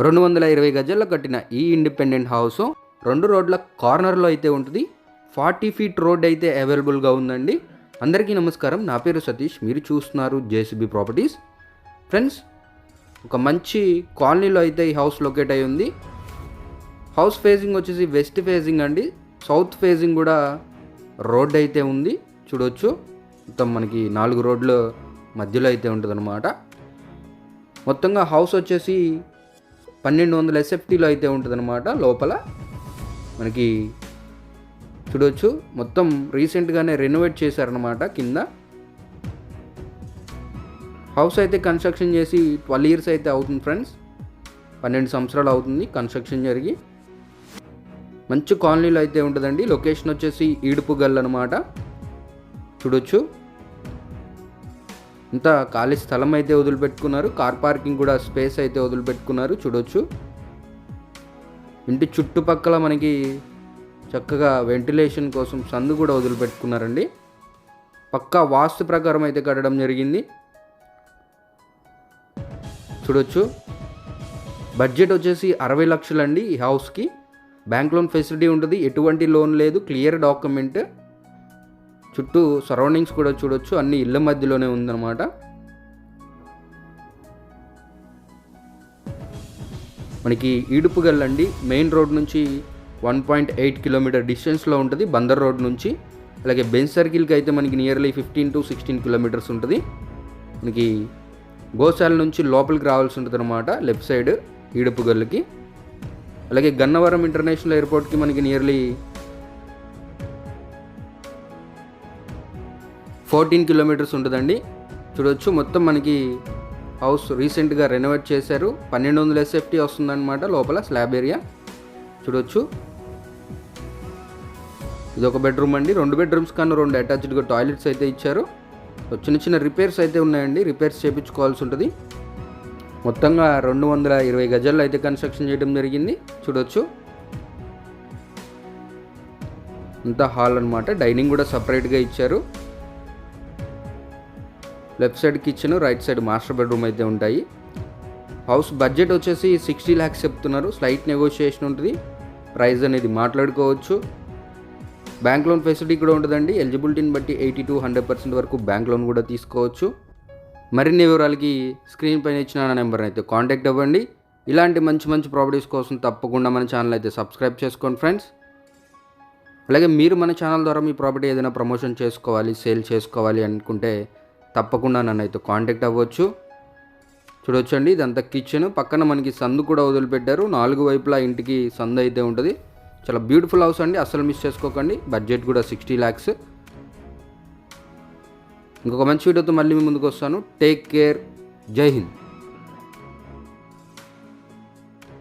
220 గజాల్లో కట్టిన ఈ ఇండిపెండెంట్ హౌస్ 2 రోడ్ల కార్నర్లో అయితే ఉంటుంది. 40 ఫీట్ రోడ్ అయితే అవైలబుల్గా ఉందండి. అందరికీ నమస్కారం, నా పేరు సతీష్, మీరు చూస్తున్నారు జేసీబీ ప్రాపర్టీస్. ఫ్రెండ్స్, ఒక మంచి కాలనీలో అయితే ఈ హౌస్ లొకేట్ అయి ఉంది. హౌస్ ఫేజింగ్ వచ్చేసి వెస్ట్ ఫేజింగ్ అండి. సౌత్ ఫేజింగ్ కూడా రోడ్ అయితే ఉంది, చూడవచ్చు. మొత్తం మనకి 4 రోడ్ల మధ్యలో అయితే ఉంటుంది అనమాట. మొత్తంగా హౌస్ వచ్చేసి 1200 SFTలో అయితే ఉంటుంది అనమాట. లోపల మనకి చూడవచ్చు, మొత్తం రీసెంట్గానే రెనోవేట్ చేశారనమాట. కింద హౌస్ అయితే కన్స్ట్రక్షన్ చేసి 12 years అయితే అవుతుంది ఫ్రెండ్స్. 12 సంవత్సరాలు అవుతుంది కన్స్ట్రక్షన్ జరిగి. మంచి కాలనీలో అయితే ఉంటుందండి. లొకేషన్ వచ్చేసి ఈడుపుగల్ అనమాట. చూడొచ్చు, ఇంత ఖాళీ స్థలం అయితే వదిలిపెట్టుకున్నారు. కార్ పార్కింగ్ కూడా స్పేస్ అయితే వదిలిపెట్టుకున్నారు, చూడొచ్చు. ఇంటి చుట్టుపక్కల మనకి చక్కగా వెంటిలేషన్ కోసం సందు కూడా వదిలిపెట్టుకున్నారండి. పక్కా వాస్తు ప్రకారం అయితే కట్టడం జరిగింది, చూడొచ్చు. బడ్జెట్ వచ్చేసి 60 లక్షలు అండి ఈ హౌస్కి. బ్యాంక్ లోన్ ఫెసిలిటీ ఉంటుంది, ఎటువంటి లోన్ లేదు, క్లియర్ డాక్యుమెంట్. చుట్టూ సరౌండింగ్స్ కూడా చూడొచ్చు, అన్ని ఇళ్ళ మధ్యలోనే ఉందన్నమాట. మనకి ఈడుపుగల్ అండి, మెయిన్ రోడ్ నుంచి 1.8 కిలోమీటర్ డిస్టెన్స్లో ఉంటుంది, బందర్ రోడ్ నుంచి. అలాగే బెంచ్ సర్కిల్కి అయితే మనకి నియర్లీ 15 to 16 కిలోమీటర్స్ ఉంటుంది. మనకి గోశాల నుంచి లోపలికి రావాల్సి ఉంటుంది అనమాట, లెఫ్ట్ సైడ్ ఈడుపుగల్కి. అలాగే గన్నవరం ఇంటర్నేషనల్ ఎయిర్పోర్ట్కి మనకి నియర్లీ 14 కిలోమీటర్స్ ఉంటుందండి, చూడవచ్చు. మొత్తం మనకి హౌస్ రీసెంట్గా రెనోవేట్ చేశారు. 1200 SFT వస్తుందన్నమాట లోపల స్లాబ్ ఏరియా, చూడవచ్చు. ఇది ఒక బెడ్రూమ్ అండి. 2 బెడ్రూమ్స్ కన్నా 2 అటాచ్డ్గా టాయిలెట్స్ అయితే ఇచ్చారు. చిన్న చిన్న రిపేర్స్ అయితే ఉన్నాయండి, రిపేర్స్ చేయించుకోవాల్సి ఉంటుంది. మొత్తంగా 220 గజాల్లో అయితే కన్స్ట్రక్షన్ చేయడం జరిగింది, చూడవచ్చు. ఇంత హాల్ అనమాట. డైనింగ్ కూడా సపరేట్గా ఇచ్చారు. Left side kitchen, right side master bedroom అయితే ఉంటాయి. హౌస్ బడ్జెట్ వచ్చేసి 60 lakhs చెప్తున్నారు. స్లైట్ నెగోషియేషన్ ఉంటుంది, ప్రైస్ అనేది మాట్లాడుకోవచ్చు. బ్యాంక్ లోన్ ఫెసిలిటీ కూడా ఉంటుందండి. ఎలిజిబిలిటీని బట్టి 80 to 100% వరకు బ్యాంక్ లోన్ కూడా తీసుకోవచ్చు. మరిన్ని వివరాలకి స్క్రీన్ పైన ఇచ్చిన నెంబర్ని అయితే కాంటాక్ట్ అవ్వండి. ఇలాంటి మంచి మంచి ప్రాపర్టీస్ కోసం తప్పకుండా మన ఛానల్ అయితే సబ్స్క్రైబ్ చేసుకోండి ఫ్రెండ్స్. అలాగే మీరు మన ఛానల్ ద్వారా మీ ప్రాపర్టీ ఏదైనా ప్రమోషన్ చేసుకోవాలి, సేల్ చేసుకోవాలి అనుకుంటే తప్పకుండా నన్ను అయితే కాంటాక్ట్ అవ్వచ్చు. చూడొచ్చండి, ఇదంతా కిచెన్. పక్కన మనకి సందు కూడా వదిలిపెట్టారు. 4 వైపులా ఇంటికి సందు అయితే ఉంటుంది. చాలా బ్యూటిఫుల్ హౌస్ అండి, అస్సలు మిస్ చేసుకోకండి. బడ్జెట్ కూడా 60 lakhs. ఇంకొక మంచి వీడియోతో మళ్ళీ మీ ముందుకు వస్తాను. టేక్ కేర్, జై హింద్.